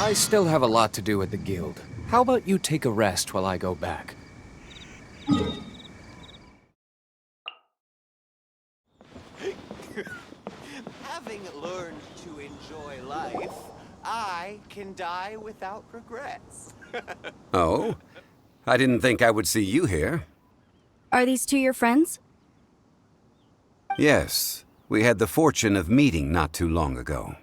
I still have a lot to do at the guild. How about you take a rest while I go back? Having learned to enjoy life, I can die without regrets. Oh? I didn't think I would see you here. Are these two your friends? Yes, we had the fortune of meeting not too long ago.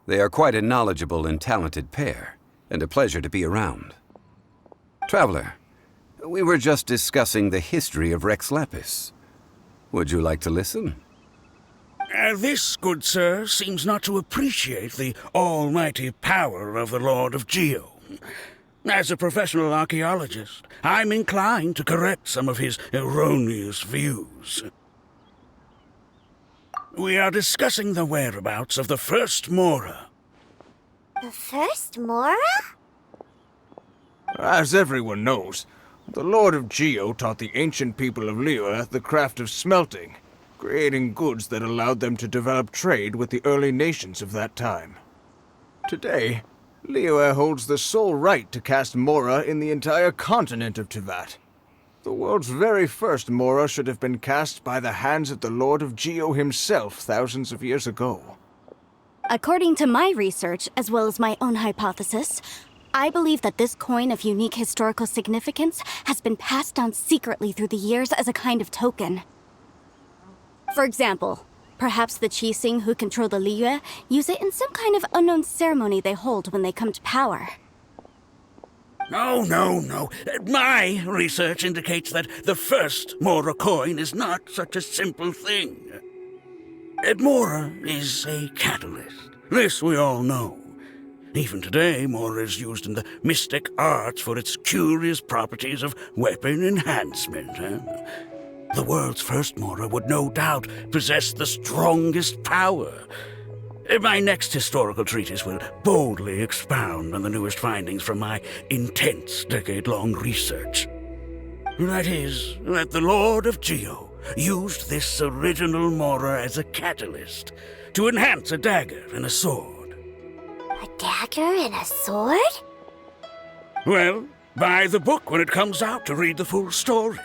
They are quite a knowledgeable and talented pair, and a pleasure to be around. Traveler, we were just discussing the history of Rex Lapis. Would you like to listen? This, good sir, seems not to appreciate the almighty power of the Lord of Geo. As a professional archaeologist, I'm inclined to correct some of his erroneous views. We are discussing the whereabouts of the first Mora. The first Mora? As everyone knows, the Lord of Geo taught the ancient people of Liyue the craft of smelting, creating goods that allowed them to develop trade with the early nations of that time. Today, Liyue holds the sole right to cast Mora in the entire continent of Teyvat. The world's very first Mora should have been cast by the hands of the Lord of Geo himself thousands of years ago. According to my research, as well as my own hypothesis, I believe that this coin of unique historical significance has been passed down secretly through the years as a kind of token. For example, perhaps the Qixing who control the Liyue use it in some kind of unknown ceremony they hold when they come to power. No. My research indicates that the first Mora coin is not such a simple thing. Mora is a catalyst. This we all know. Even today, Mora is used in the mystic arts for its curious properties of weapon enhancement. The world's first Mora would no doubt possess the strongest power. My next historical treatise will boldly expound on the newest findings from my intense decade-long research. That is, that the Lord of Geo used this original Mora as a catalyst to enhance a dagger and a sword. A dagger and a sword? Well, buy the book when it comes out to read the full story.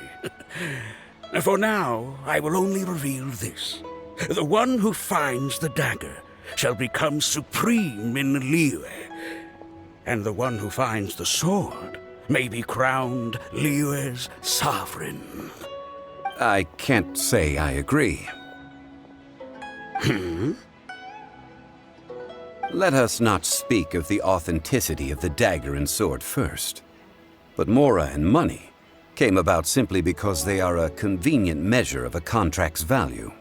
For now, I will only reveal this. The one who finds the dagger shall become supreme in Liyue, and the one who finds the sword may be crowned Liyue's sovereign. I can't say I agree. Let us not speak of the authenticity of the dagger and sword first. But Mora and money came about simply because they are a convenient measure of a contract's value.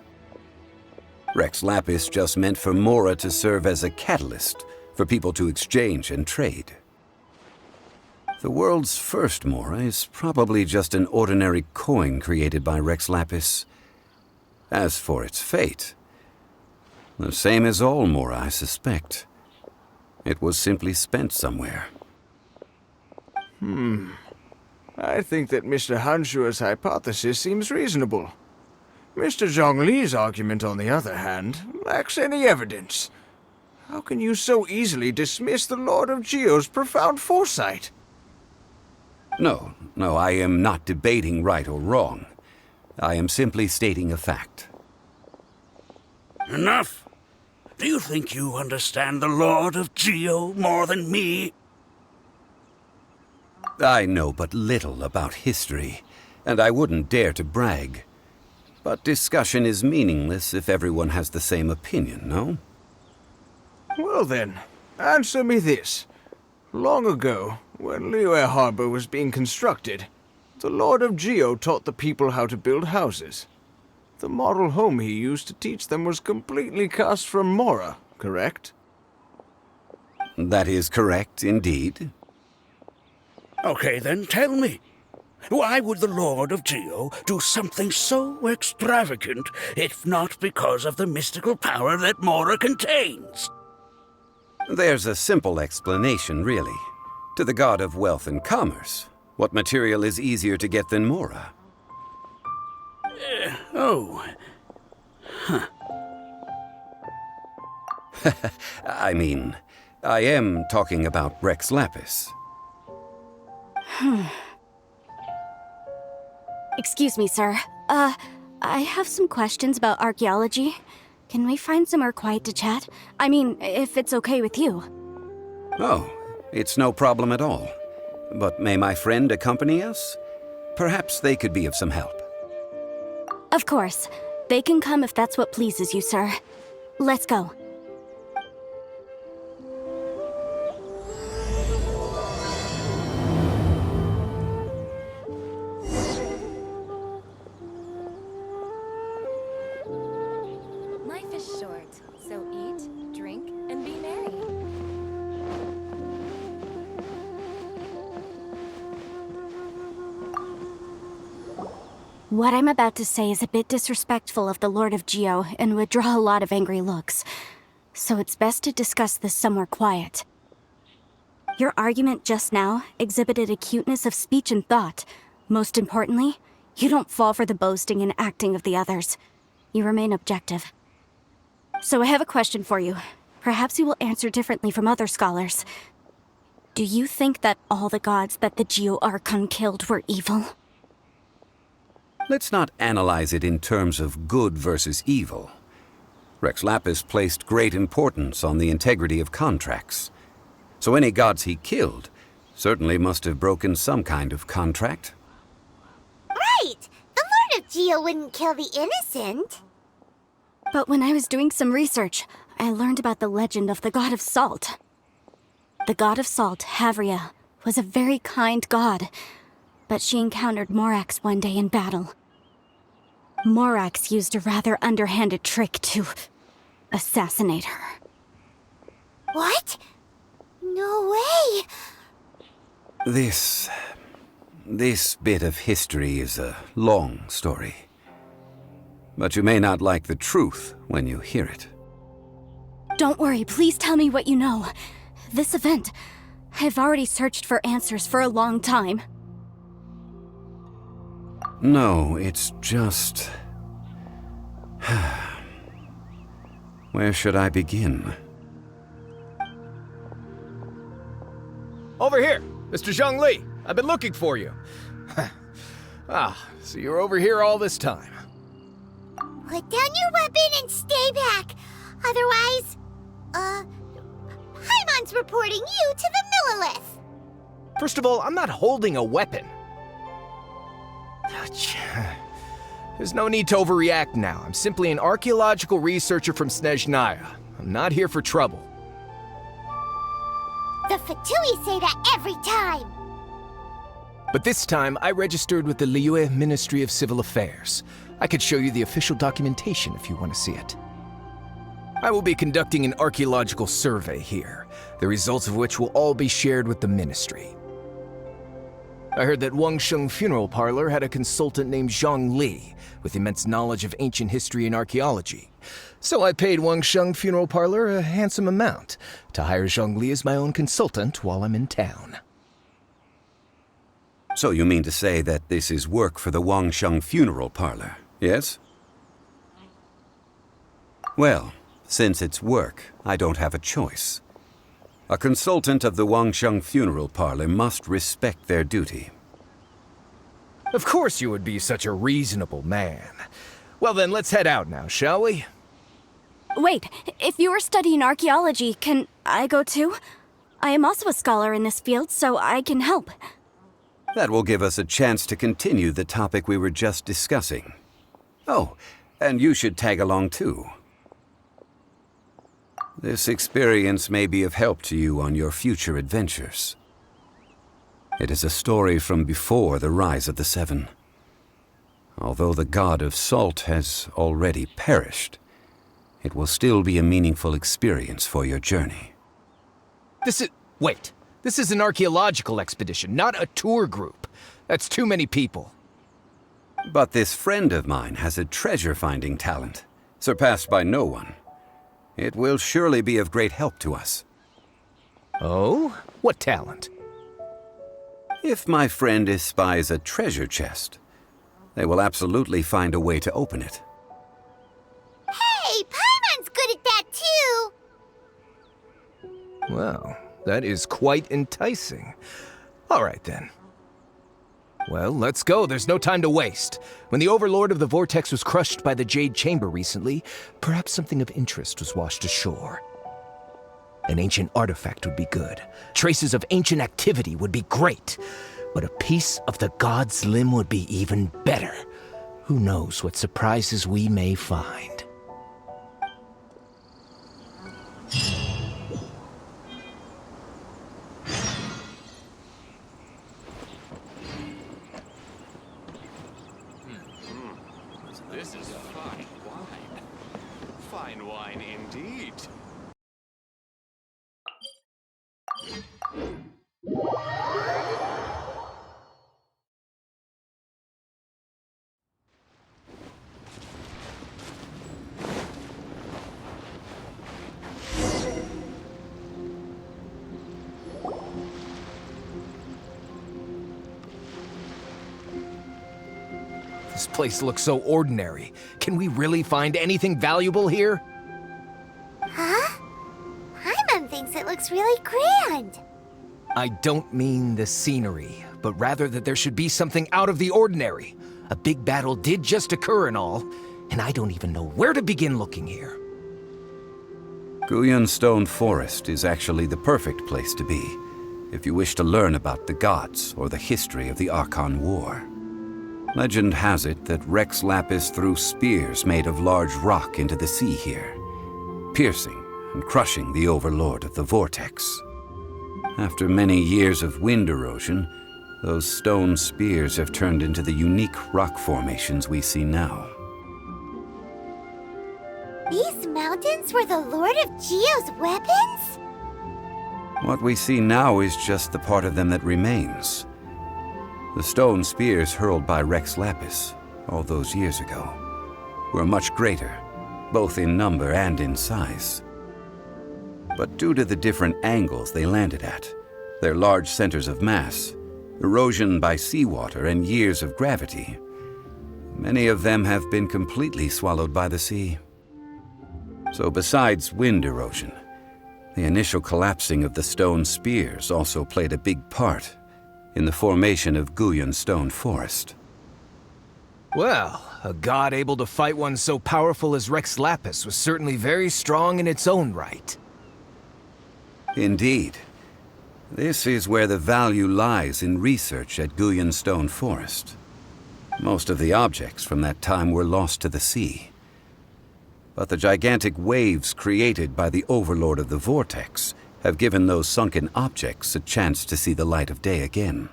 Rex Lapis just meant for Mora to serve as a catalyst for people to exchange and trade. The world's first Mora is probably just an ordinary coin created by Rex Lapis. As for its fate, the same as all Mora, I suspect. It was simply spent somewhere. I think that Mr. Hanshua's hypothesis seems reasonable. Mr. Zhongli's argument, on the other hand, lacks any evidence. How can you so easily dismiss the Lord of Geo's profound foresight? No, I am not debating right or wrong. I am simply stating a fact. Enough! Do you think you understand the Lord of Geo more than me? I know but little about history, and I wouldn't dare to brag. But discussion is meaningless if everyone has the same opinion, no? Well then, answer me this. Long ago, when Liyue Harbor was being constructed, the Lord of Geo taught the people how to build houses. The model home he used to teach them was completely cast from Mora, correct? That is correct, indeed. Okay, then tell me. Why would the Lord of Geo do something so extravagant if not because of the mystical power that Mora contains? There's a simple explanation, really. To the god of wealth and commerce, what material is easier to get than Mora? Huh. I mean, I am talking about Rex Lapis. Excuse me, sir. I have some questions about archaeology. Can we find somewhere quiet to chat? I mean, if it's okay with you. Oh, it's no problem at all. But may my friend accompany us? Perhaps they could be of some help. Of course. They can come if that's what pleases you, sir. Let's go. Life is short, so eat, drink, and be merry. What I'm about to say is a bit disrespectful of the Lord of Geo and would draw a lot of angry looks. So it's best to discuss this somewhere quiet. Your argument just now exhibited acuteness of speech and thought. Most importantly, you don't fall for the boasting and acting of the others. You remain objective. So I have a question for you. Perhaps you will answer differently from other scholars. Do you think that all the gods that the Geo Archon killed were evil? Let's not analyze it in terms of good versus evil. Rex Lapis placed great importance on the integrity of contracts. So any gods he killed certainly must have broken some kind of contract. Right! The Lord of Geo wouldn't kill the innocent. But when I was doing some research, I learned about the legend of the god of salt. The god of salt, Havria, was a very kind god, but she encountered Morax one day in battle. Morax used a rather underhanded trick to assassinate her. What? No way! This bit of history is a long story. But you may not like the truth when you hear it. Don't worry, please tell me what you know. This event, I've already searched for answers for a long time. No, it's just... Where should I begin? Over here, Mr. Zhongli. I've been looking for you. So you're over here all this time. Put down your weapon and stay back. Otherwise, Paimon's reporting you to the Millilith. First of all, I'm not holding a weapon. There's no need to overreact now. I'm simply an archaeological researcher from Snezhnaya. I'm not here for trouble. The Fatui say that every time. But this time, I registered with the Liyue Ministry of Civil Affairs. I could show you the official documentation if you want to see it. I will be conducting an archaeological survey here, the results of which will all be shared with the ministry. I heard that Wangsheng Funeral Parlor had a consultant named Zhongli with immense knowledge of ancient history and archaeology. So I paid Wangsheng Funeral Parlor a handsome amount to hire Zhongli as my own consultant while I'm in town. So you mean to say that this is work for the Wangsheng Funeral Parlor, yes? Well, since it's work, I don't have a choice. A consultant of the Wangsheng Funeral Parlor must respect their duty. Of course you would be such a reasonable man. Well then, let's head out now, shall we? Wait, if you are studying archaeology, can I go too? I am also a scholar in this field, so I can help. That will give us a chance to continue the topic we were just discussing. Oh, and you should tag along too. This experience may be of help to you on your future adventures. It is a story from before the rise of the Seven. Although the god of salt has already perished, it will still be a meaningful experience for your journey. Wait. This is an archaeological expedition, not a tour group. That's too many people. But this friend of mine has a treasure-finding talent, surpassed by no one. It will surely be of great help to us. Oh? What talent? If my friend espies a treasure chest, they will absolutely find a way to open it. Hey, Paimon's good at that too. Well, that is quite enticing. All right, then. Well, let's go. There's no time to waste. When the Overlord of the Vortex was crushed by the Jade Chamber recently, perhaps something of interest was washed ashore. An ancient artifact would be good. Traces of ancient activity would be great. But a piece of the god's limb would be even better. Who knows what surprises we may find. This is fine wine. Fine wine indeed. This place looks so ordinary. Can we really find anything valuable here? Huh? Paimon thinks it looks really grand. I don't mean the scenery, but rather that there should be something out of the ordinary. A big battle did just occur and all, and I don't even know where to begin looking here. Guyan Stone Forest is actually the perfect place to be, if you wish to learn about the gods or the history of the Archon War. Legend has it that Rex Lapis threw spears made of large rock into the sea here, piercing and crushing the Overlord of the Vortex. After many years of wind erosion, those stone spears have turned into the unique rock formations we see now. These mountains were the Lord of Geo's weapons? What we see now is just the part of them that remains. The stone spears hurled by Rex Lapis all those years ago were much greater, both in number and in size. But due to the different angles they landed at, their large centers of mass, erosion by seawater, and years of gravity, many of them have been completely swallowed by the sea. So besides wind erosion, the initial collapsing of the stone spears also played a big part in the formation of Guyan Stone Forest. Well, a god able to fight one so powerful as Rex Lapis was certainly very strong in its own right. Indeed. This is where the value lies in research at Guyan Stone Forest. Most of the objects from that time were lost to the sea. But the gigantic waves created by the Overlord of the Vortex have given those sunken objects a chance to see the light of day again.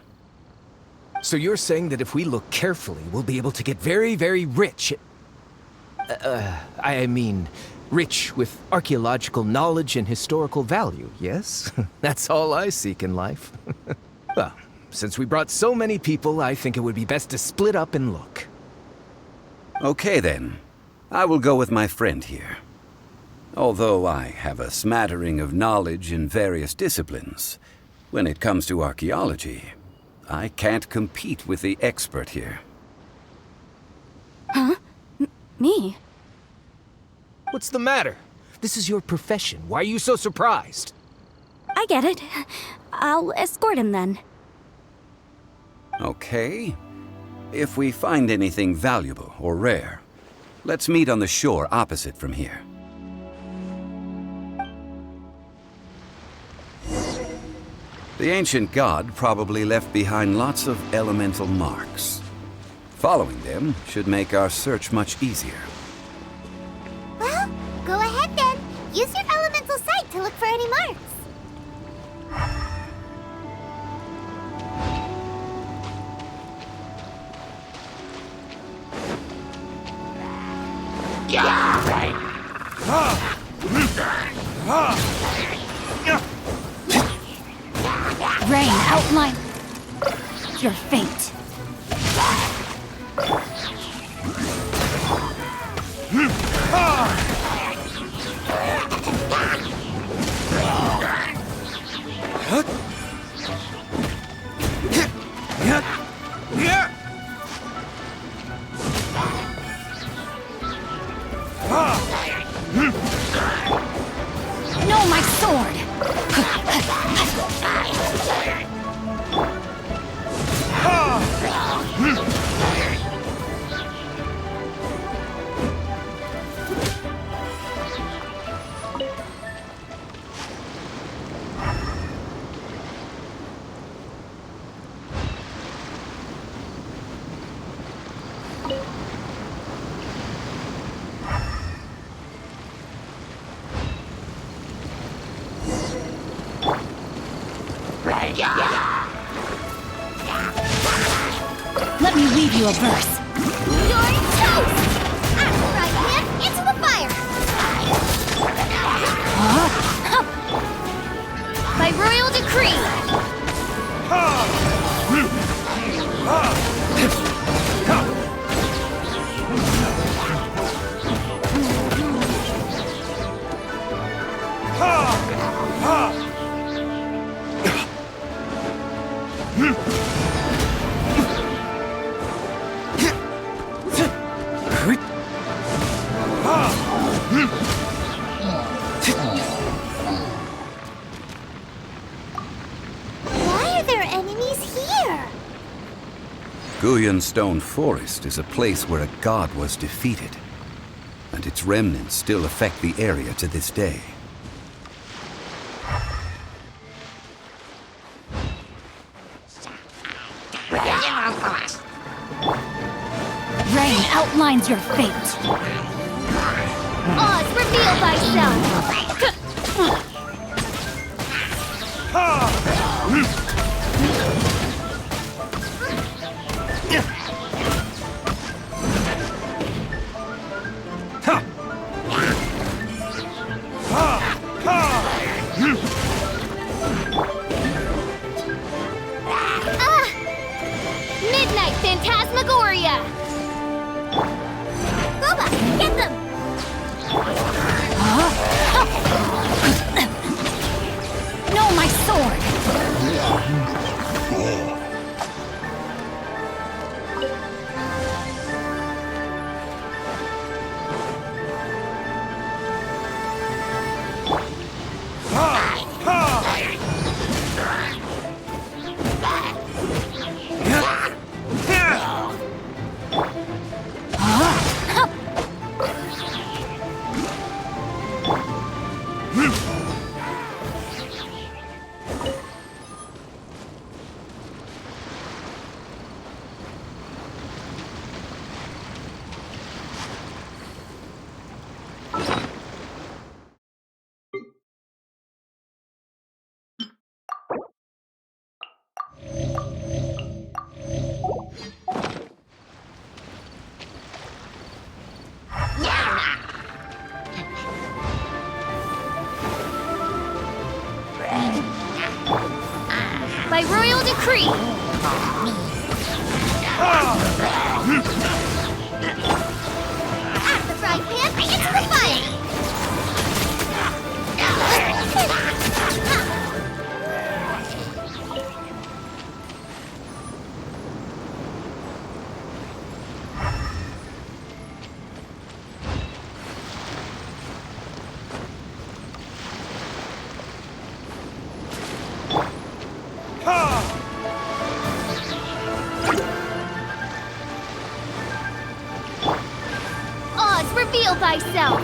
So you're saying that if we look carefully, we'll be able to get very, very rich. I mean, rich with archaeological knowledge and historical value, yes? That's all I seek in life. Well, since we brought so many people, I think it would be best to split up and look. Okay then. I will go with my friend here. Although I have a smattering of knowledge in various disciplines, when it comes to archaeology, I can't compete with the expert here. Huh? Me? What's the matter? This is your profession. Why are you so surprised? I get it. I'll escort him then. Okay. If we find anything valuable or rare, let's meet on the shore opposite from here. The ancient god probably left behind lots of elemental marks. Following them should make our search much easier. Well, go ahead then. Use your elemental sight to look for any marks. Rain, outline your fate. No, my sword! Let me read you a verse. You're toast! Right hand into the fire! By royal decree! Why are there enemies here? Guyan Stone Forest is a place where a god was defeated, and its remnants still affect the area to this day. Rain outlines your fate. Oz, reveal thyself! Midnight Phantasmagoria! Boba, get them! No, my sword! By royal decree! At the frying pan, into the fire! Oz, reveal thyself!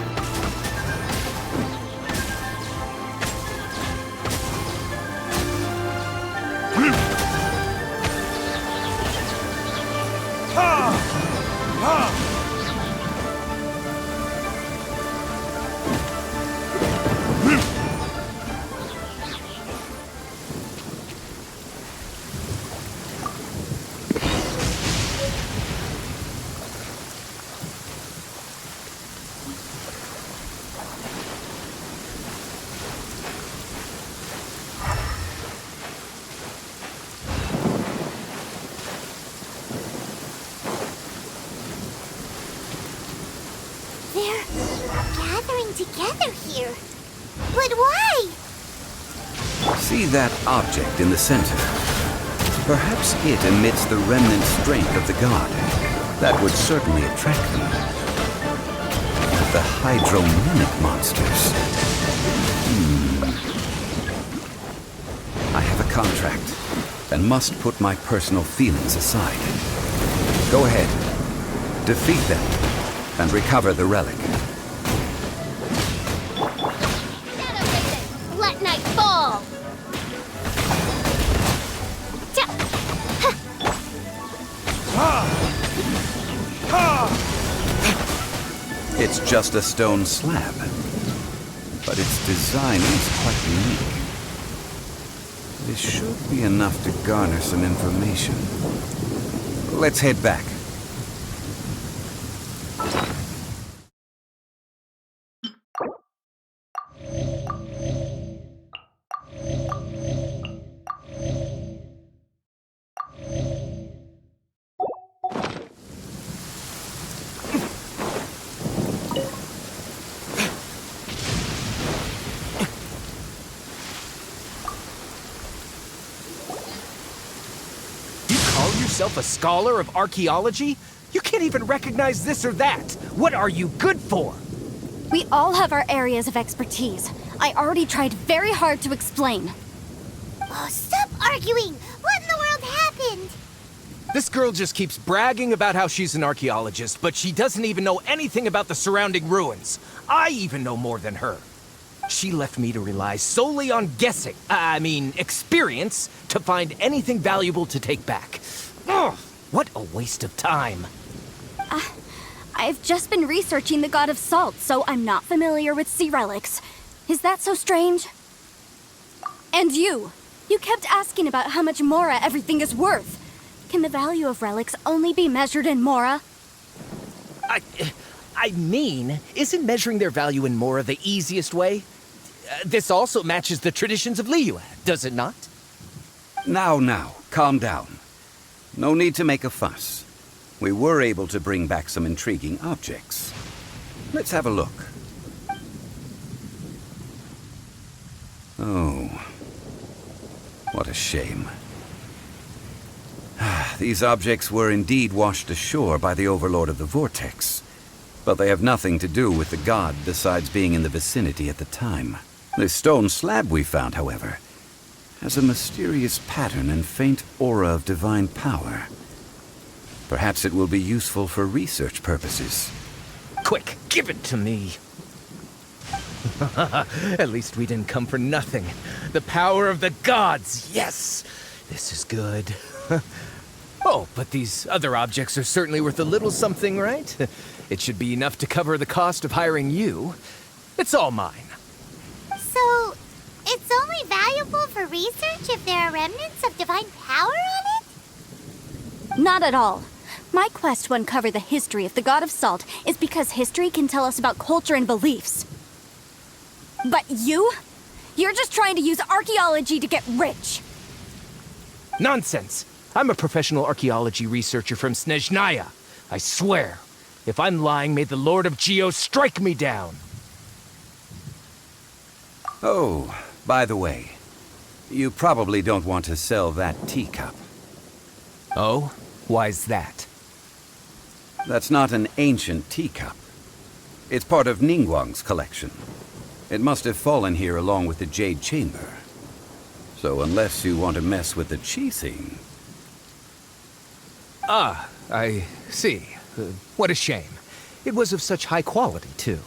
They're gathering together here. But why? See that object in the center? Perhaps it emits the remnant strength of the god. That would certainly attract them. The hydro-mimic monsters. contract, and must put my personal feelings aside. Go ahead. Defeat them, and recover the relic. Let night fall! It's just a stone slab, but its design is quite unique. This should be enough to garner some information. Let's head back. Yourself a scholar of archaeology? You can't even recognize this or that. What are you good for? We all have our areas of expertise. I already tried very hard to explain. Oh, stop arguing! What in the world happened? This girl just keeps bragging about how she's an archaeologist, but she doesn't even know anything about the surrounding ruins. I even know more than her. She left me to rely solely on guessing, experience, to find anything valuable to take back. Ugh, what a waste of time. I've just been researching the God of Salt, so I'm not familiar with sea relics. Is that so strange? And you kept asking about how much Mora everything is worth. Can the value of relics only be measured in Mora? Isn't measuring their value in Mora the easiest way? This also matches the traditions of Liyue, does it not? Now, calm down. No need to make a fuss. We were able to bring back some intriguing objects. Let's have a look. Oh, what a shame. These objects were indeed washed ashore by the Overlord of the Vortex, but they have nothing to do with the god besides being in the vicinity at the time. This stone slab we found, however, has a mysterious pattern and faint aura of divine power. Perhaps it will be useful for research purposes. Quick, give it to me. At least we didn't come for nothing. The power of the gods, yes! This is good. Oh, but these other objects are certainly worth a little something, right? It should be enough to cover the cost of hiring you. It's all mine. So, it's only valuable for research if there are remnants of divine power on it? Not at all. My quest to uncover the history of the God of Salt is because history can tell us about culture and beliefs. But you're just trying to use archaeology to get rich. Nonsense! I'm a professional archaeology researcher from Snezhnaya. I swear, if I'm lying, may the Lord of Geo strike me down. Oh, by the way, you probably don't want to sell that teacup. Oh? Why's that? That's not an ancient teacup. It's part of Ningguang's collection. It must have fallen here along with the Jade Chamber. So unless you want to mess with the cheesing... Ah, I see. What a shame. It was of such high quality, too.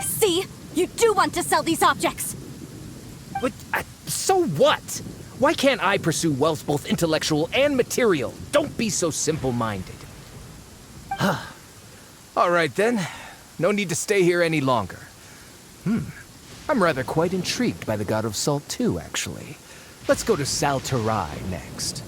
See? You do want to sell these objects! But, so what? Why can't I pursue wealth both intellectual and material? Don't be so simple-minded. All right, then. No need to stay here any longer. I'm rather quite intrigued by the God of Salt, too, actually. Let's go to Sal Tarai next.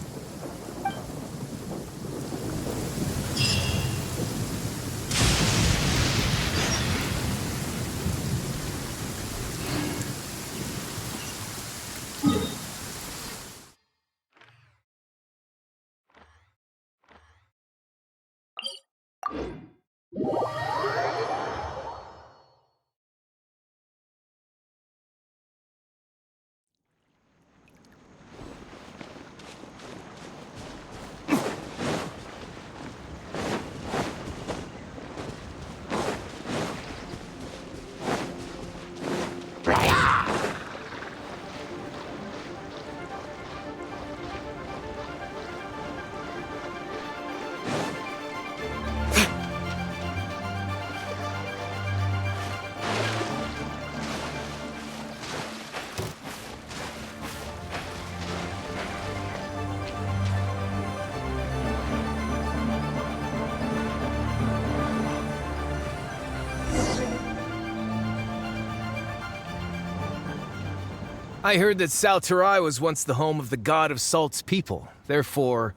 I heard that Salterai was once the home of the god of Salt's people. Therefore,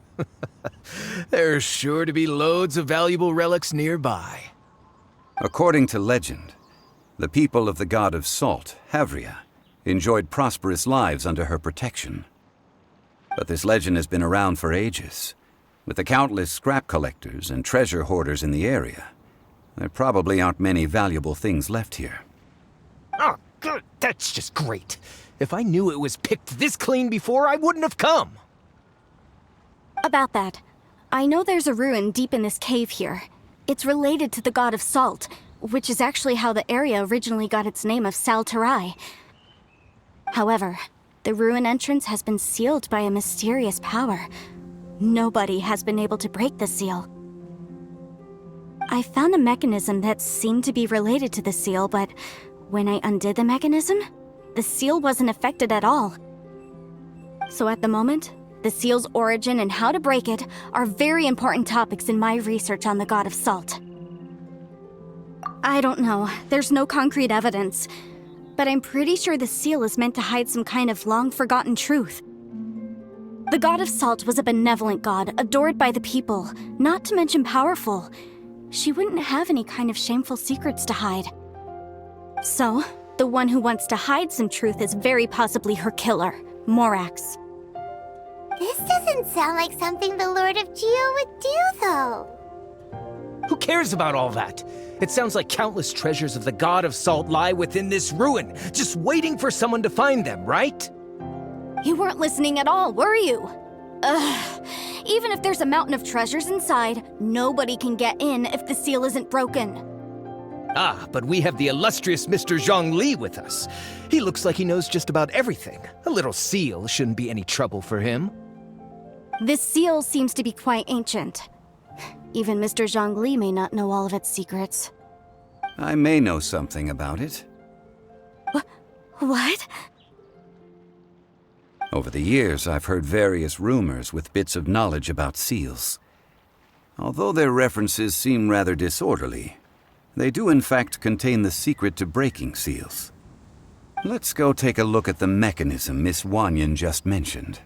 there's sure to be loads of valuable relics nearby. According to legend, the people of the god of Salt, Havria, enjoyed prosperous lives under her protection. But this legend has been around for ages. With the countless scrap collectors and treasure hoarders in the area, there probably aren't many valuable things left here. Oh, good. That's just great. If I knew it was picked this clean before, I wouldn't have come. About that, I know there's a ruin deep in this cave here. It's related to the god of Salt, which is actually how the area originally got its name of Salterai. However, the ruin entrance has been sealed by a mysterious power. Nobody has been able to break the seal. I found a mechanism that seemed to be related to the seal, but when I undid the mechanism, the seal wasn't affected at all. So at the moment, the seal's origin and how to break it are very important topics in my research on the god of Salt. I don't know, there's no concrete evidence, but I'm pretty sure the seal is meant to hide some kind of long-forgotten truth. The god of Salt was a benevolent god, adored by the people, not to mention powerful. She wouldn't have any kind of shameful secrets to hide. So, the one who wants to hide some truth is very possibly her killer, Morax. This doesn't sound like something the Lord of Geo would do, though. Who cares about all that? It sounds like countless treasures of the god of Salt lie within this ruin, just waiting for someone to find them, right? You weren't listening at all, were you? Ugh. Even if there's a mountain of treasures inside, nobody can get in if the seal isn't broken. Ah, but we have the illustrious Mr. Zhongli with us. He looks like he knows just about everything. A little seal shouldn't be any trouble for him. This seal seems to be quite ancient. Even Mr. Zhongli may not know all of its secrets. I may know something about it. What? Over the years, I've heard various rumors with bits of knowledge about seals. Although their references seem rather disorderly, they do in fact contain the secret to breaking seals. Let's go take a look at the mechanism Miss Wanyan just mentioned.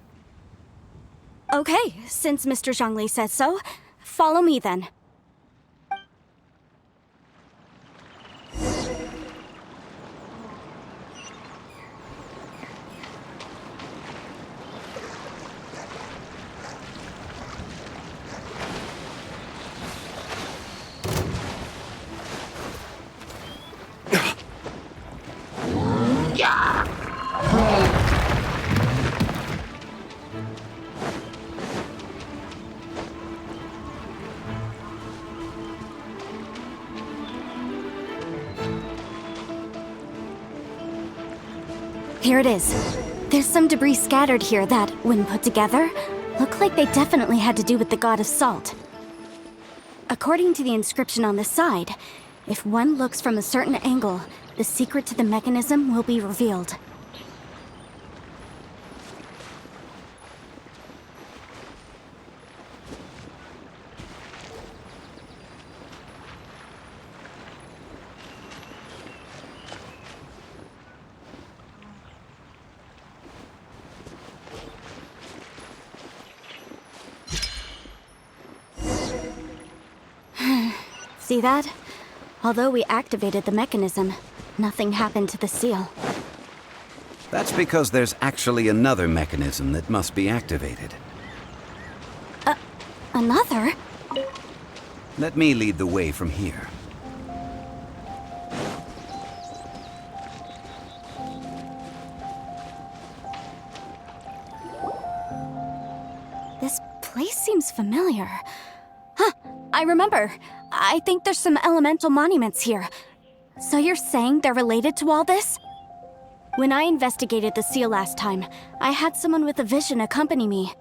Okay, since Mr. Zhongli says so, follow me then. Here it is. There's some debris scattered here that, when put together, look like they definitely had to do with the god of Salt. According to the inscription on the side, if one looks from a certain angle, the secret to the mechanism will be revealed. See that? Although we activated the mechanism, nothing happened to the seal. That's because there's actually another mechanism that must be activated. Another? Let me lead the way from here. This place seems familiar. Huh, I remember. I think there's some elemental monuments here. So you're saying they're related to all this? When I investigated the seal last time, I had someone with a vision accompany me.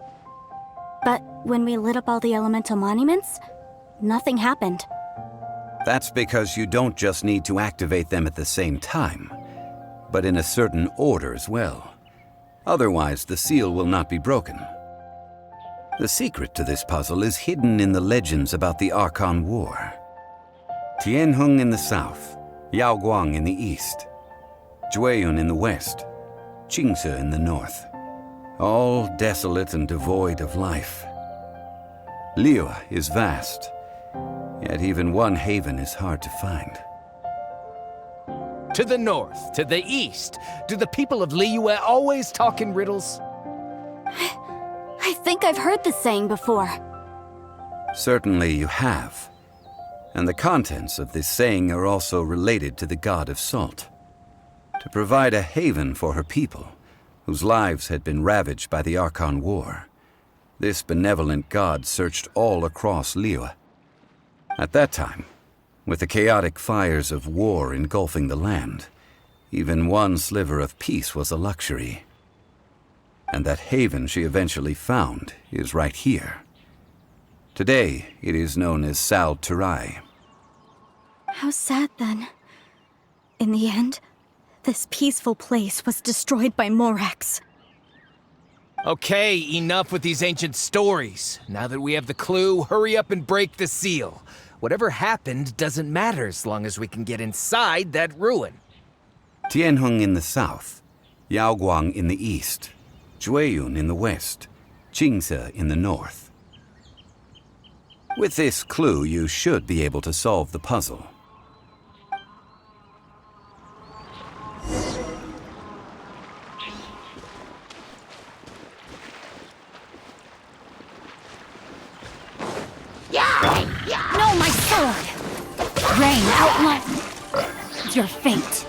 But when we lit up all the elemental monuments, nothing happened. That's because you don't just need to activate them at the same time, but in a certain order as well. Otherwise, the seal will not be broken. The secret to this puzzle is hidden in the legends about the Archon War. Tianheng in the south, Yaoguang in the east, Jueyun in the west, Childe in the north, all desolate and devoid of life. Liyue is vast, yet even one haven is hard to find. To the north, to the east. Do the people of Liyue always talk in riddles? I think I've heard this saying before. Certainly you have. And the contents of this saying are also related to the god of salt. To provide a haven for her people, whose lives had been ravaged by the Archon War, this benevolent god searched all across Liyue. At that time, with the chaotic fires of war engulfing the land, even one sliver of peace was a luxury. And that haven she eventually found is right here. Today, it is known as Sal Turai. How sad, then. In the end, this peaceful place was destroyed by Morax. Okay, enough with these ancient stories. Now that we have the clue, hurry up and break the seal. Whatever happened doesn't matter as long as we can get inside that ruin. Tianheng in the south, Yaoguang in the east, Jueyun in the west, Childe in the north. With this clue, you should be able to solve the puzzle. No, my sword! Rain, outline your fate.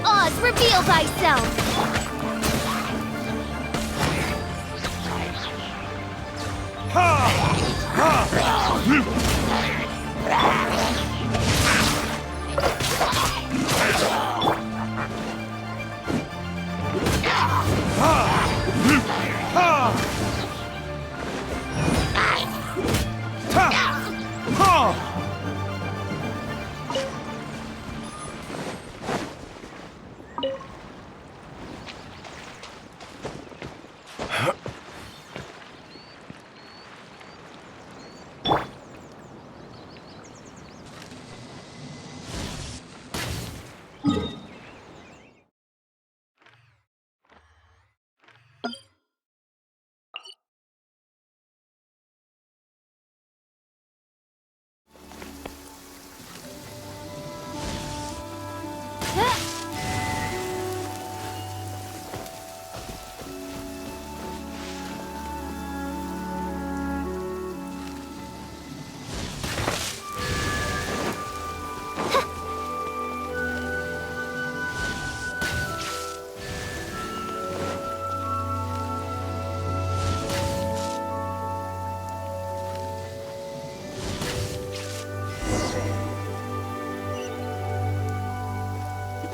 Oz, reveal thyself!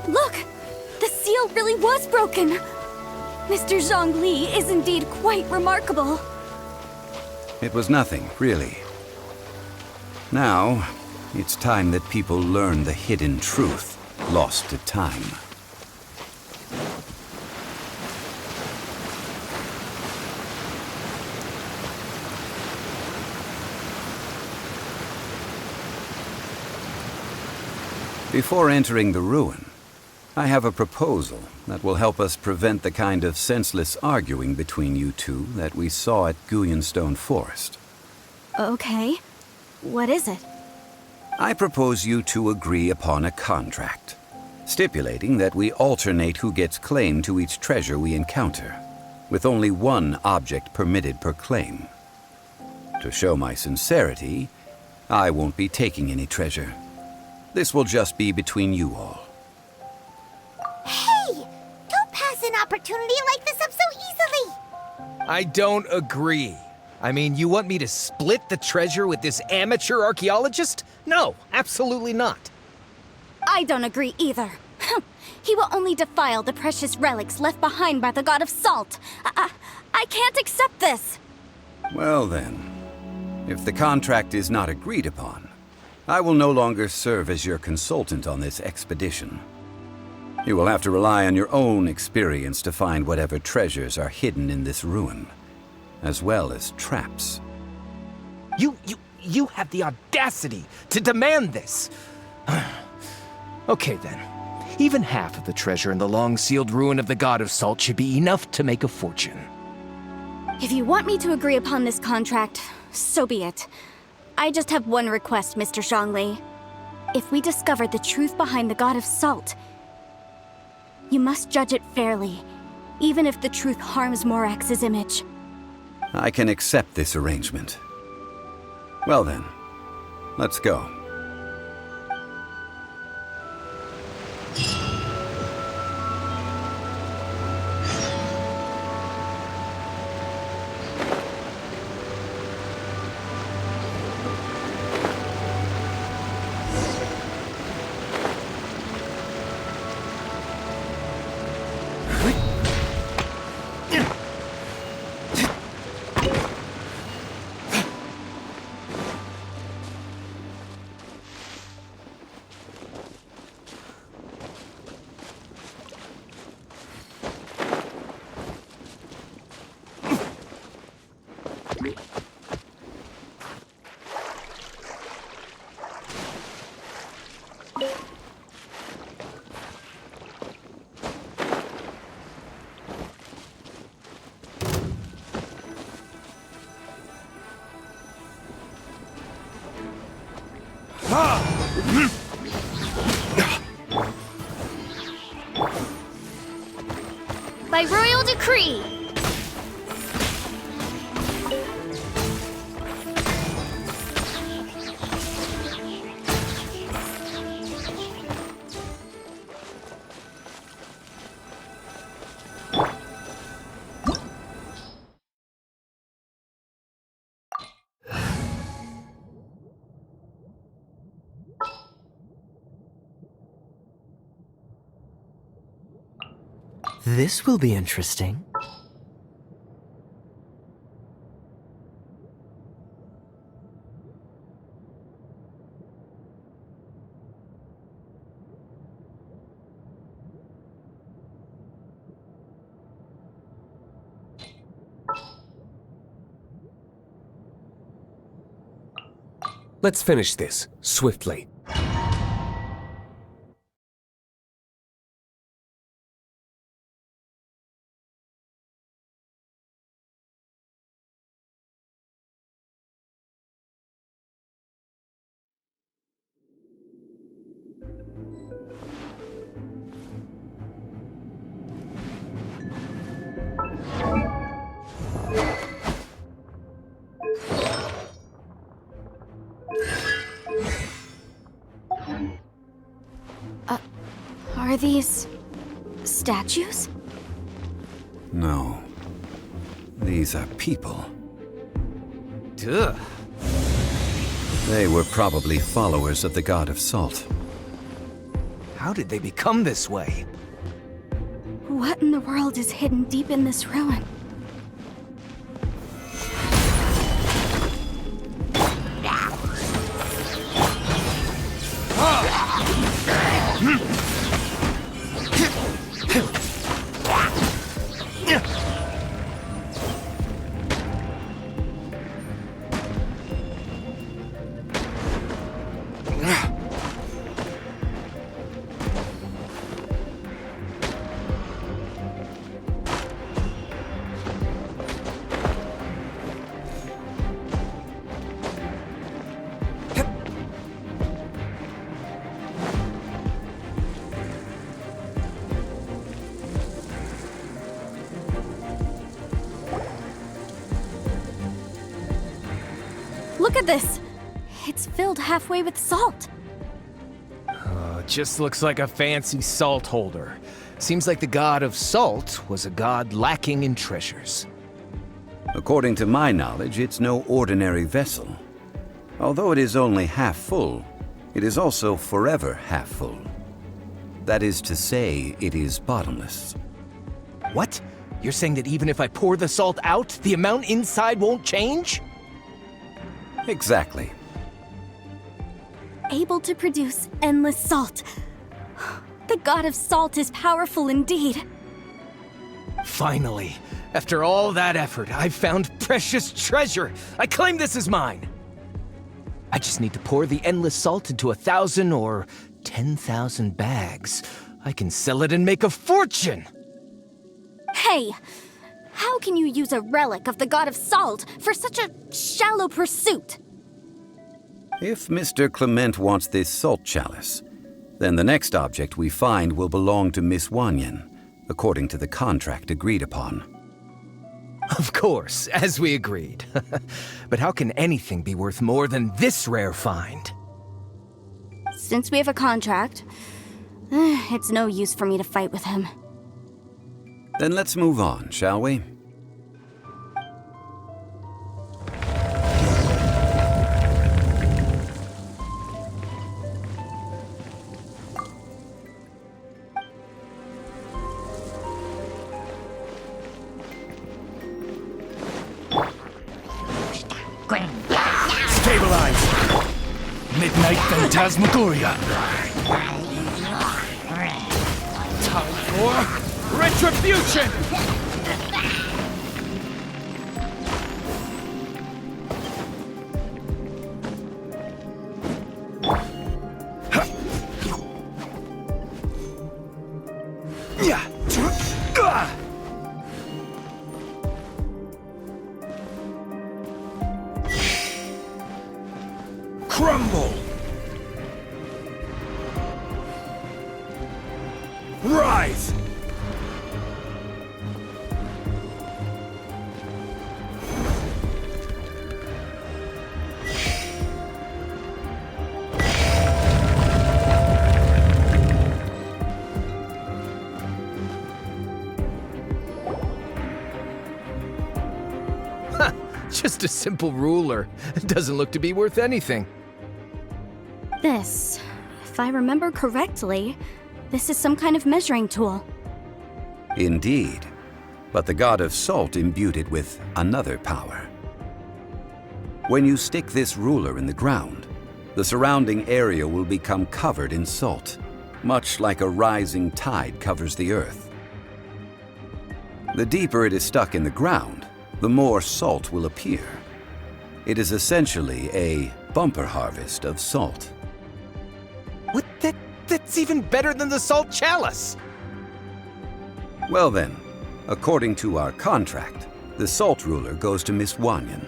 Look! The seal really was broken! Mr. Zhongli is indeed quite remarkable. It was nothing, really. Now, it's time that people learn the hidden truth lost to time. Before entering the ruin, I have a proposal that will help us prevent the kind of senseless arguing between you two that we saw at Guyonstone Forest. Okay. What is it? I propose you two agree upon a contract, stipulating that we alternate who gets claim to each treasure we encounter, with only one object permitted per claim. To show my sincerity, I won't be taking any treasure. This will just be between you all. Hey! Don't pass an opportunity like this up so easily! I don't agree. I mean, you want me to split the treasure with this amateur archaeologist? No, absolutely not. I don't agree either. He will only defile the precious relics left behind by the god of salt. I can't accept this. Well then, if the contract is not agreed upon, I will no longer serve as your consultant on this expedition. You will have to rely on your own experience to find whatever treasures are hidden in this ruin, as well as traps. you have the audacity to demand this. Okay then. Even half of the treasure in the long-sealed ruin of the God of Salt should be enough to make a fortune. If you want me to agree upon this contract, so be it. I just have one request, Mr. Zhongli. If we discover the truth behind the God of Salt, you must judge it fairly, even if the truth harms Morax's image. I can accept this arrangement. Well then, let's go. By royal decree! This will be interesting. Let's finish this, swiftly. Are these statues? No. These are people. Duh. They were probably followers of the God of Salt. How did they become this way? What in the world is hidden deep in this ruin? Look at this! It's filled halfway with salt. It just looks like a fancy salt holder. Seems like the God of Salt was a god lacking in treasures. According to my knowledge, it's no ordinary vessel. Although it is only half full, it is also forever half full. That is to say, it is bottomless. What? You're saying that even if I pour the salt out, the amount inside won't change? Exactly. Able to produce endless salt. The God of Salt is powerful indeed. Finally, after all that effort, I've found precious treasure. I claim this as mine. I just need to pour the endless salt into 1,000 or 10,000 bags. I can sell it and make a fortune! Hey, how can you use a relic of the god of salt for such a shallow pursuit? If Mr. Clement wants this salt chalice, then the next object we find will belong to Miss Wanyan, according to the contract agreed upon. Of course, as we agreed. But how can anything be worth more than this rare find? Since we have a contract, it's no use for me to fight with him. Then let's move on, shall we? Stabilize! Midnight Phantasmagoria! Time for retribution! Crumble! Rise! Just a simple ruler. It doesn't look to be worth anything. This, if I remember correctly, this is some kind of measuring tool. Indeed. But the god of salt imbued it with another power. When you stick this ruler in the ground, the surrounding area will become covered in salt, much like a rising tide covers the earth. The deeper it is stuck in the ground, the more salt will appear. It is essentially a bumper harvest of salt. What? That's even better than the salt chalice! Well then, according to our contract, the salt ruler goes to Miss Wanyan.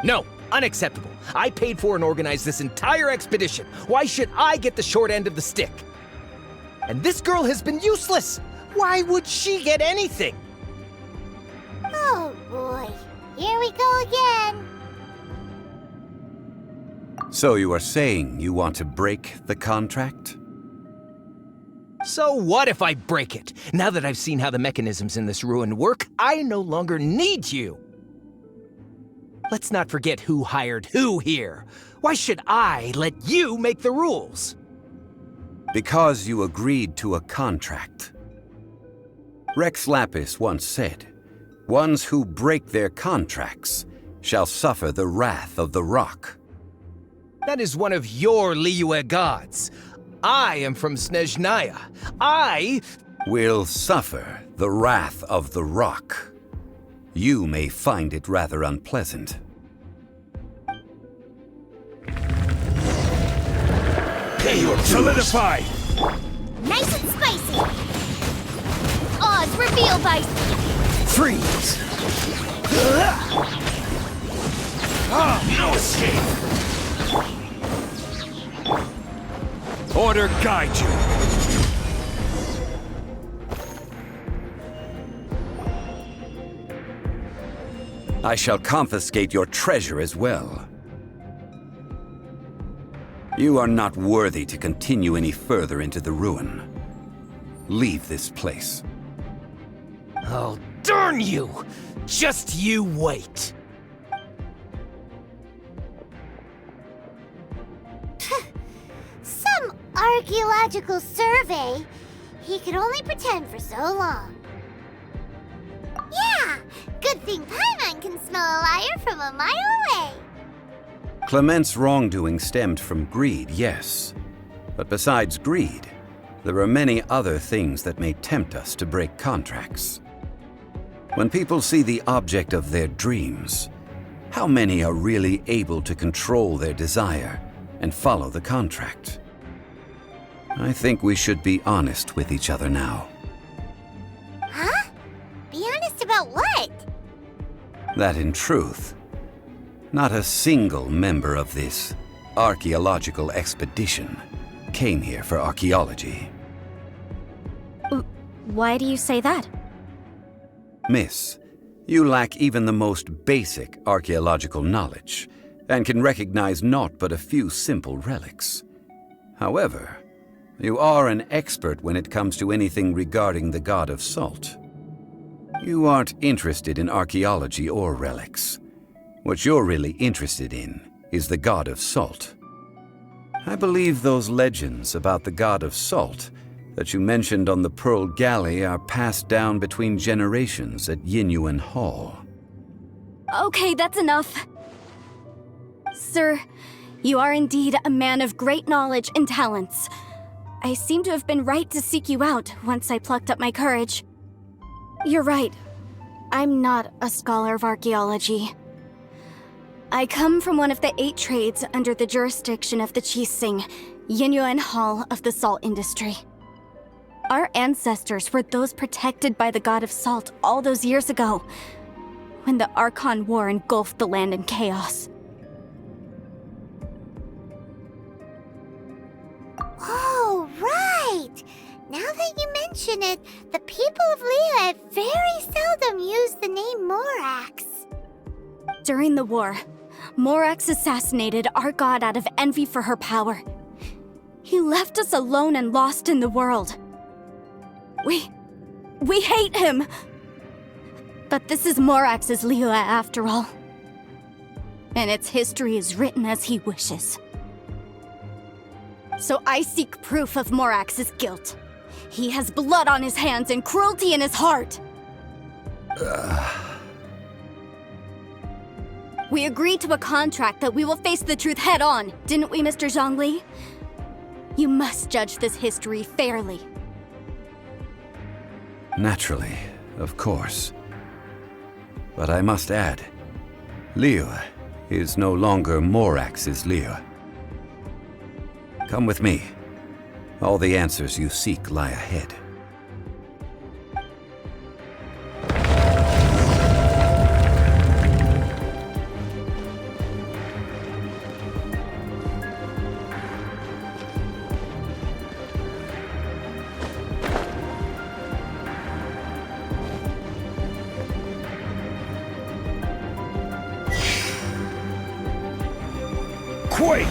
No, unacceptable. I paid for and organized this entire expedition. Why should I get the short end of the stick? And this girl has been useless! Why would she get anything? Oh boy, here we go again. So you are saying you want to break the contract? So what if I break it? Now that I've seen how the mechanisms in this ruin work, I no longer need you. Let's not forget who hired who here. Why should I let you make the rules? Because you agreed to a contract. Rex Lapis once said, "Ones who break their contracts shall suffer the wrath of the rock." That is one of your Liyue gods. I am from Snezhnaya. I will suffer the wrath of the rock. You may find it rather unpleasant. Pay your solidify! Nice and spicy. Odds revealed by Freeze! No escape! Order guide you! I shall confiscate your treasure as well. You are not worthy to continue any further into the ruin. Leave this place. Oh, darn you! Just you wait. some archaeological survey. He could only pretend for so long. Yeah, good thing Paimon can smell a liar from a mile away. Clement's wrongdoing stemmed from greed, yes. But besides greed, there are many other things that may tempt us to break contracts. When people see the object of their dreams, how many are really able to control their desire and follow the contract? I think we should be honest with each other now. Huh? Be honest about what? That in truth, not a single member of this Archeological Expedition came here for archaeology. Why do you say that? Miss, you lack even the most basic archaeological knowledge and can recognize naught but a few simple relics. However, you are an expert when it comes to anything regarding the god of salt. You aren't interested in archaeology or relics. What you're really interested in is the god of salt. I believe those legends about the god of salt that you mentioned on the Pearl Galley are passed down between generations at Yinyuan Hall. Okay, that's enough. Sir, you are indeed a man of great knowledge and talents. I seem to have been right to seek you out once I plucked up my courage. You're right. I'm not a scholar of archaeology. I come from one of the 8 trades under the jurisdiction of the Qixing, Yinyuan Hall of the salt industry. Our ancestors were those protected by the god of salt all those years ago, when the Archon War engulfed the land in chaos. Oh, right! Now that you mention it, the people of Liyue very seldom use the name Morax. During the war, Morax assassinated our god out of envy for her power. He left us alone and lost in the world. We hate him! But this is Morax's Liyue after all. And its history is written as he wishes. So I seek proof of Morax's guilt. He has blood on his hands and cruelty in his heart. We agreed to a contract that we will face the truth head on, didn't we, Mr. Zhongli? You must judge this history fairly. Naturally, of course. But I must add, Liyue is no longer Morax's Liyue. Come with me. All the answers you seek lie ahead. Quake!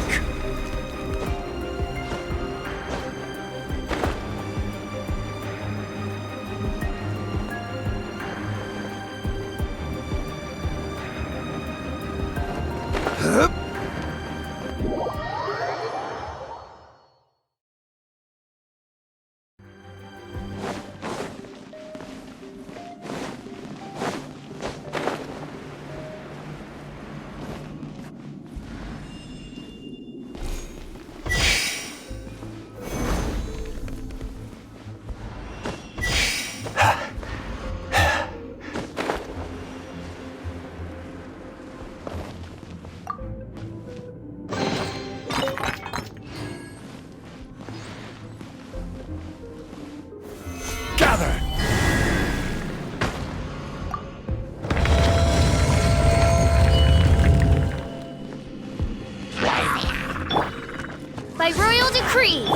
By royal decree!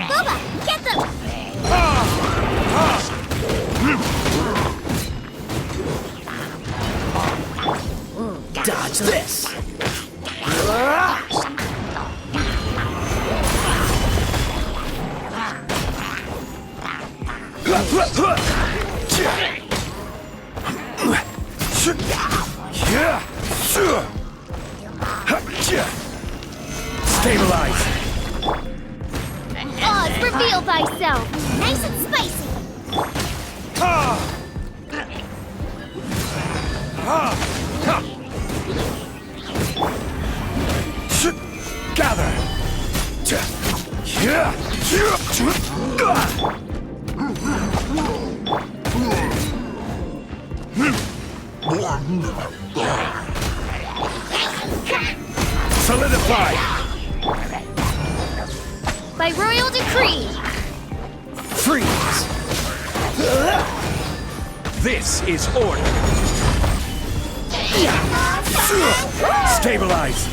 Boba, get them! Dodge this! Stabilize! Oz, reveal thyself! Nice and spicy! Gather! Solidify! By royal decree! Freeze! This is order. Stabilize!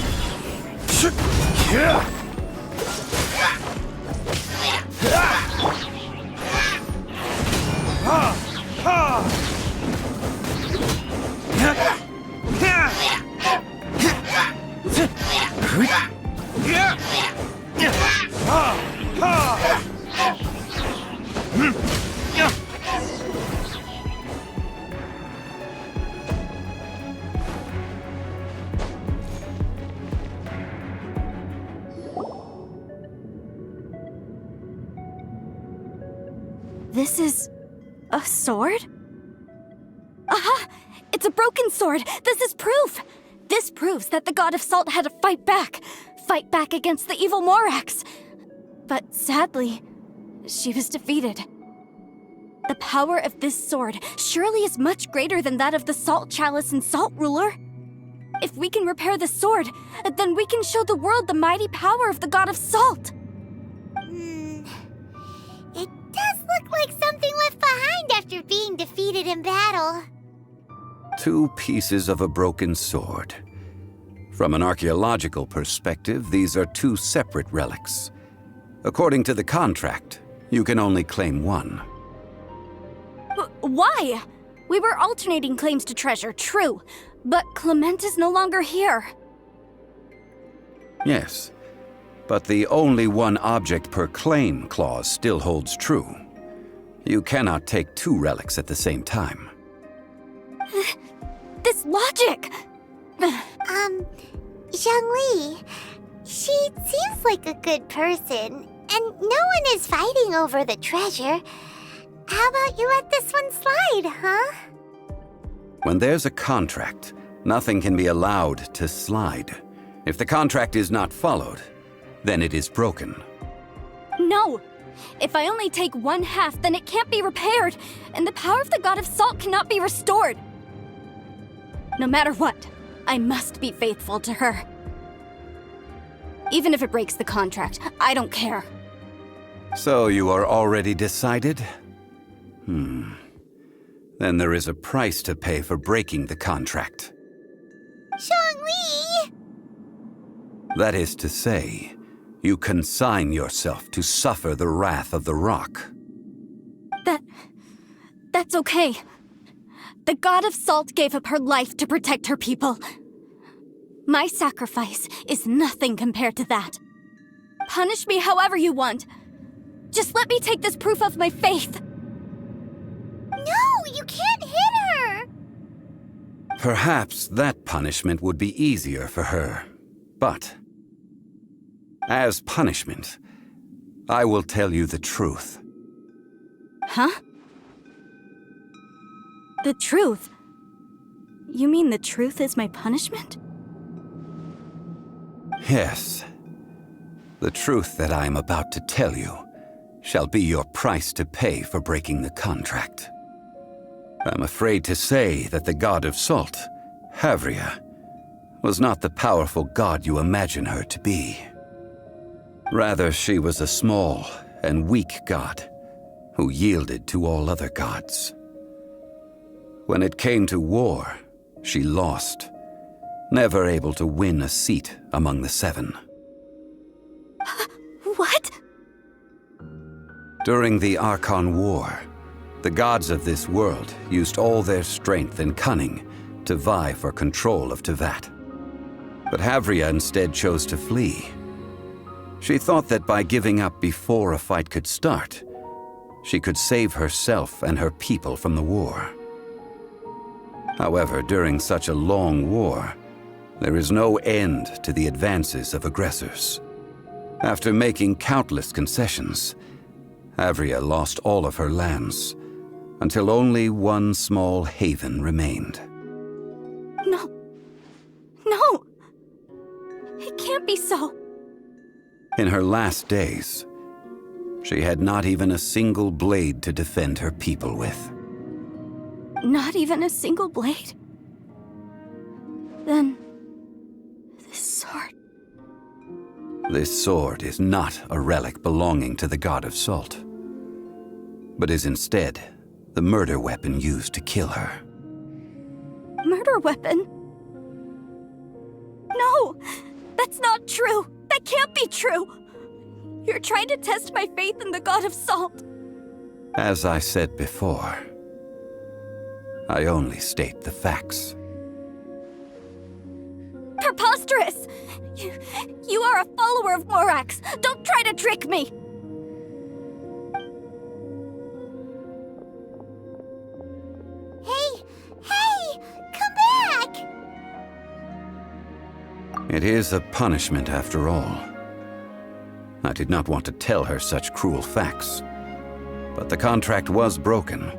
This is a sword? Aha! It's a broken sword! This is proof! This proves that the God of Salt had to fight back against the evil Morax. But sadly, she was defeated. The power of this sword surely is much greater than that of the Salt Chalice and Salt Ruler. If we can repair the sword, then we can show the world the mighty power of the God of Salt. It does look like something left behind after being defeated in battle. 2 pieces of a broken sword. From an archaeological perspective, these are 2 separate relics. According to the contract, you can only claim one. Why? We were alternating claims to treasure, true, but Clement is no longer here. Yes, but the only one object per claim clause still holds true. You cannot take 2 relics at the same time. This logic! Zhongli, she seems like a good person, and no one is fighting over the treasure. How about you let this one slide, huh? When there's a contract, nothing can be allowed to slide. If the contract is not followed, then it is broken. No! If I only take 1/2, then it can't be repaired, and the power of the God of Salt cannot be restored. No matter what, I must be faithful to her. Even if it breaks the contract, I don't care. So you are already decided? Then there is a price to pay for breaking the contract. Zhongli! That is to say, you consign yourself to suffer the wrath of the rock. That's okay. The God of Salt gave up her life to protect her people. My sacrifice is nothing compared to that. Punish me however you want. Just let me take this proof of my faith. No, you can't hit her! Perhaps that punishment would be easier for her. But, as punishment, I will tell you the truth. Huh? The truth? You mean the truth is my punishment? Yes. The truth that I am about to tell you shall be your price to pay for breaking the contract. I'm afraid to say that the God of Salt, Havria, was not the powerful god you imagine her to be. Rather, she was a small and weak god who yielded to all other gods. When it came to war, she lost, never able to win a seat among the 7. What? During the Archon War, the gods of this world used all their strength and cunning to vie for control of Tevat. But Havria instead chose to flee. She thought that by giving up before a fight could start, she could save herself and her people from the war. However, during such a long war, there is no end to the advances of aggressors. After making countless concessions, Havria lost all of her lands, until only one small haven remained. No. No! It can't be so. In her last days, she had not even a single blade to defend her people with. Not even a single blade? Then, this sword... This sword is not a relic belonging to the god of salt, but is instead the murder weapon used to kill her. Murder weapon? No! That's not true! That can't be true! You're trying to test my faith in the god of salt! As I said before, I only state the facts. Preposterous! You are a follower of Morax! Don't try to trick me! Hey! Come back! It is a punishment after all. I did not want to tell her such cruel facts, but the contract was broken.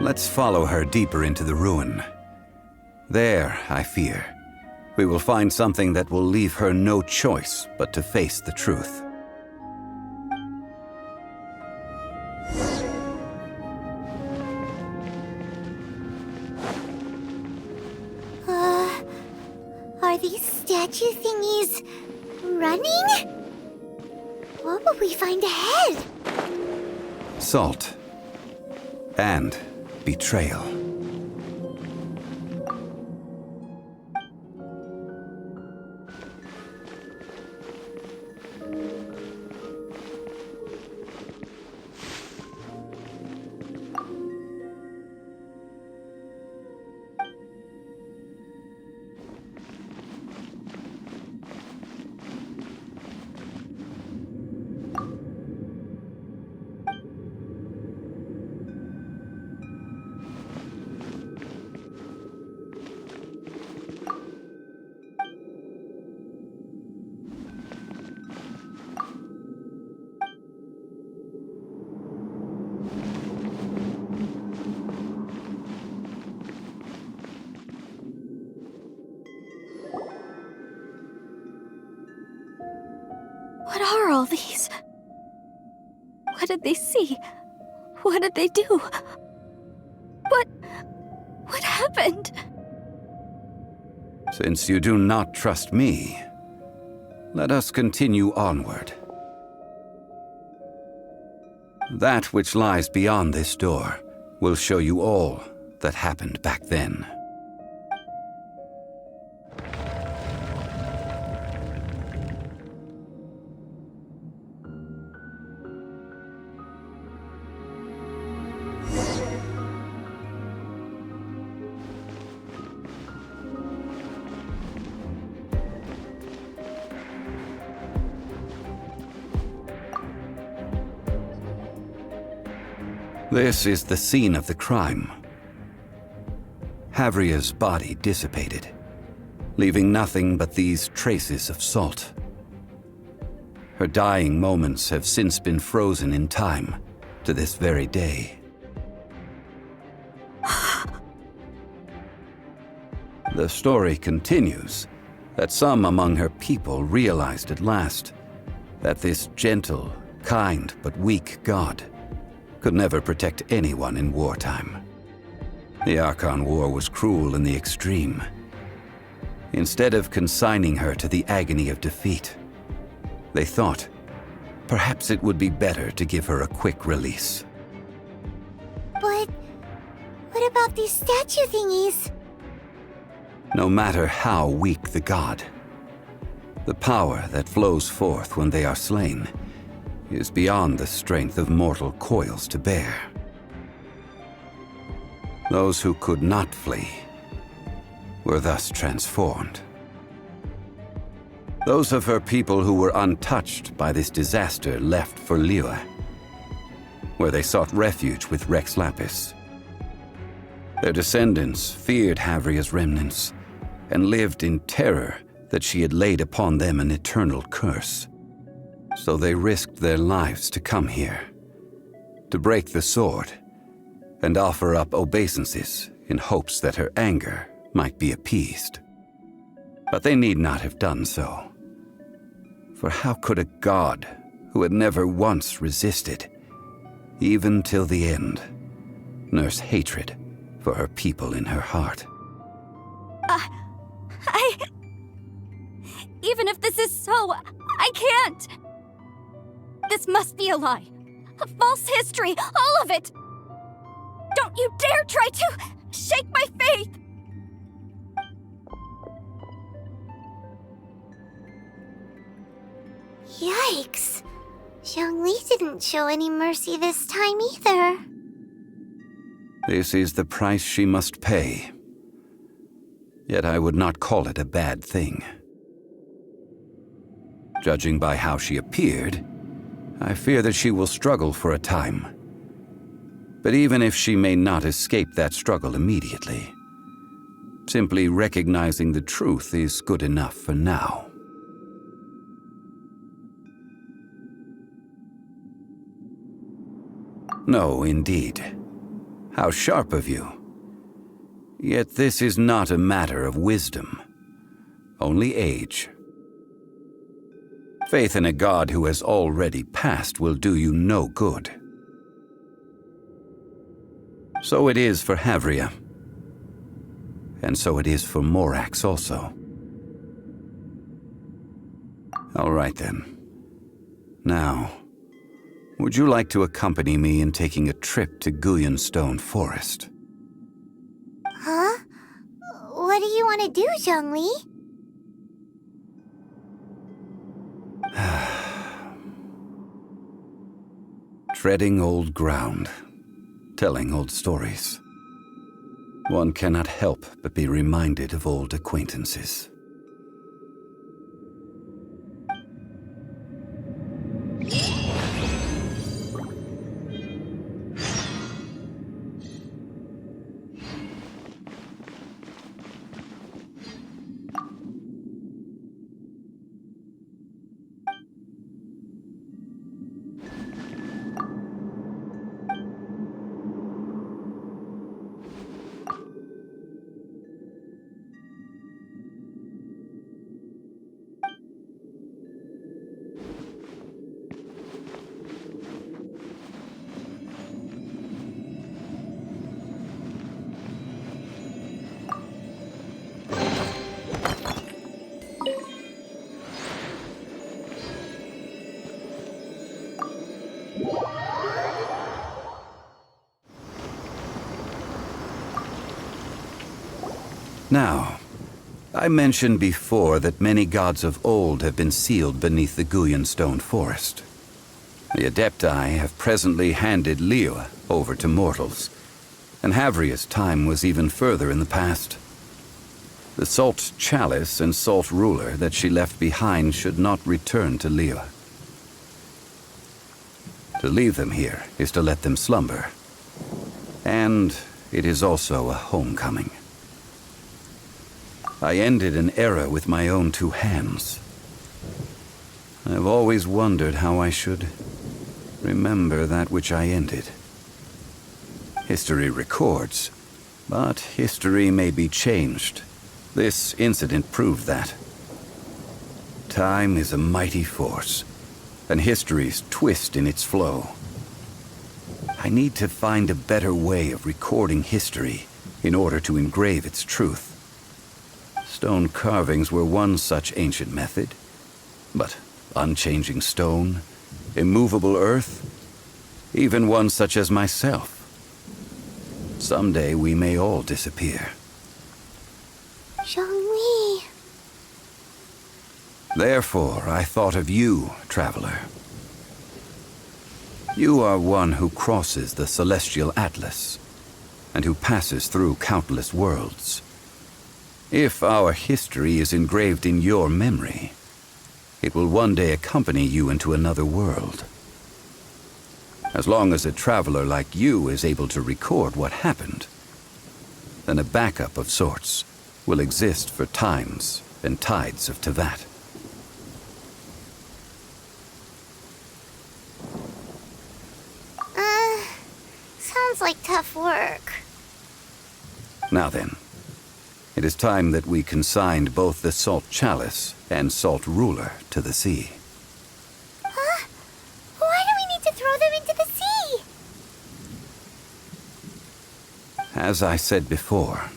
Let's follow her deeper into the ruin. There, I fear, we will find something that will leave her no choice but to face the truth. Are these statue thingies running? What will we find ahead? Salt and betrayal. What are all these? What did they see? What did they do? What happened? Since you do not trust me, let us continue onward. That which lies beyond this door will show you all that happened back then. This is the scene of the crime. Havria's body dissipated, leaving nothing but these traces of salt. Her dying moments have since been frozen in time to this very day. The story continues that some among her people realized at last that this gentle, kind, but weak god could never protect anyone in wartime. The Archon War was cruel in the extreme. Instead of consigning her to the agony of defeat, they thought perhaps it would be better to give her a quick release. But what about these statue thingies? No matter how weak the god, the power that flows forth when they are slain is beyond the strength of mortal coils to bear. Those who could not flee were thus transformed. Those of her people who were untouched by this disaster left for Liyue, where they sought refuge with Rex Lapis. Their descendants feared Havria's remnants and lived in terror that she had laid upon them an eternal curse. So they risked their lives to come here, to break the sword, and offer up obeisances in hopes that her anger might be appeased. But they need not have done so. For how could a god who had never once resisted, even till the end, nurse hatred for her people in her heart? Even if this is so, can't! This must be a lie. A false history, all of it! Don't you dare try to shake my faith! Yikes. Zhongli didn't show any mercy this time either. This is the price she must pay. Yet I would not call it a bad thing. Judging by how she appeared, I fear that she will struggle for a time. But even if she may not escape that struggle immediately, simply recognizing the truth is good enough for now. No, indeed. How sharp of you. Yet this is not a matter of wisdom, only age. Faith in a god who has already passed will do you no good. So it is for Havria. And so it is for Morax also. All right then. Now, would you like to accompany me in taking a trip to Guyanstone Forest? Huh? What do you want to do, Zhongli? Treading old ground, telling old stories. One cannot help but be reminded of old acquaintances. Now, I mentioned before that many gods of old have been sealed beneath the Guyanstone Forest. The Adepti have presently handed Liyue over to mortals, and Havria's time was even further in the past. The Salt Chalice and Salt Ruler that she left behind should not return to Liyue. To leave them here is to let them slumber, and it is also a homecoming. I ended an era with my own two hands. I've always wondered how I should remember that which I ended. History records, but history may be changed. This incident proved that. Time is a mighty force, and history's twist in its flow. I need to find a better way of recording history in order to engrave its truth. Stone carvings were one such ancient method, but unchanging stone, immovable earth, even one such as myself. Someday we may all disappear. Zhongli. Therefore, I thought of you, traveler. You are one who crosses the celestial atlas, and who passes through countless worlds. If our history is engraved in your memory, it will one day accompany you into another world. As long as a traveler like you is able to record what happened, then a backup of sorts will exist for times and tides of Teyvat. Sounds like tough work. Now then, it is time that we consigned both the Salt Chalice and Salt Ruler to the sea. Huh? Why do we need to throw them into the sea? As I said before,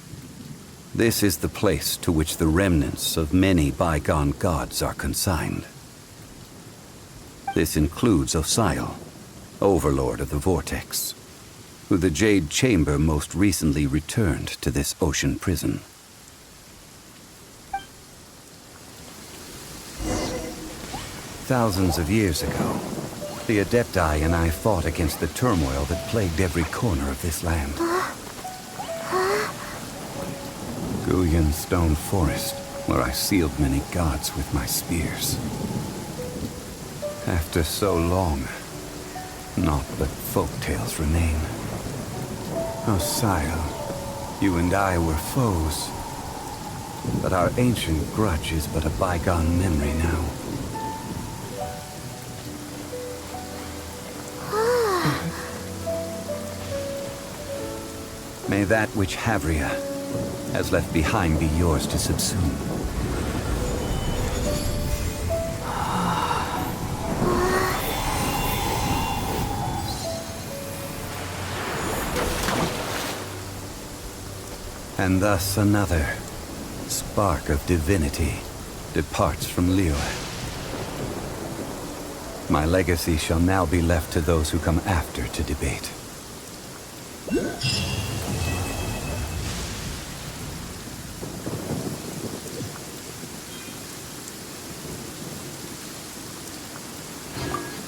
this is the place to which the remnants of many bygone gods are consigned. This includes Osial, Overlord of the Vortex, who the Jade Chamber most recently returned to this ocean prison. Thousands of years ago, the Adepti and I fought against the turmoil that plagued every corner of this land. Guyan Stone Forest, where I sealed many gods with my spears. After so long, naught but folktales remain. Osial, you and I were foes, but our ancient grudge is but a bygone memory now. May that which Havria has left behind be yours to subsume. And thus another spark of divinity departs from Liyue. My legacy shall now be left to those who come after to debate.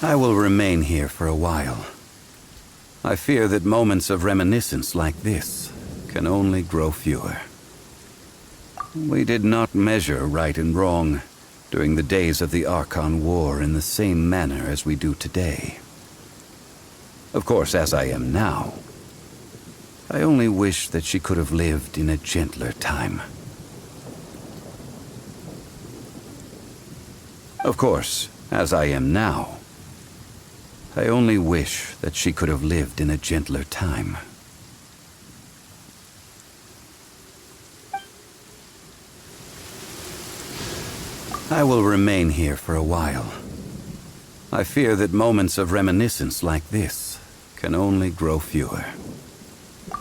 I will remain here for a while. I fear that moments of reminiscence like this can only grow fewer. We did not measure right and wrong during the days of the Archon War in the same manner as we do today. Of course, as I am now, I only wish that she could have lived in a gentler time. Of course, as I am now, I only wish that she could have lived in a gentler time. I will remain here for a while. I fear that moments of reminiscence like this can only grow fewer.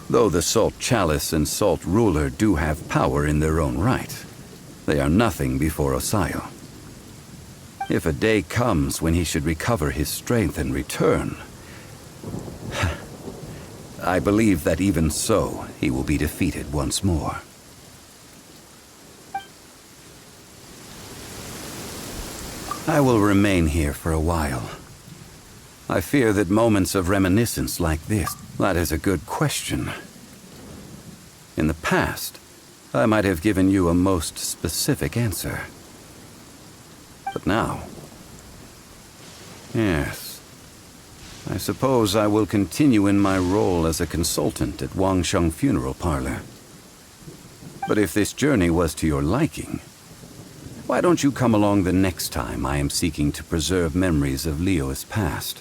Though the Salt Chalice and Salt Ruler do have power in their own right, they are nothing before Osial. If a day comes when he should recover his strength and return, I believe that even so, he will be defeated once more. I will remain here for a while. I fear that moments of reminiscence like this, that is a good question. In the past, I might have given you a most specific answer. But now, yes, I suppose I will continue in my role as a consultant at Wangsheng Funeral Parlor. But if this journey was to your liking, why don't you come along the next time I am seeking to preserve memories of Liyue's past?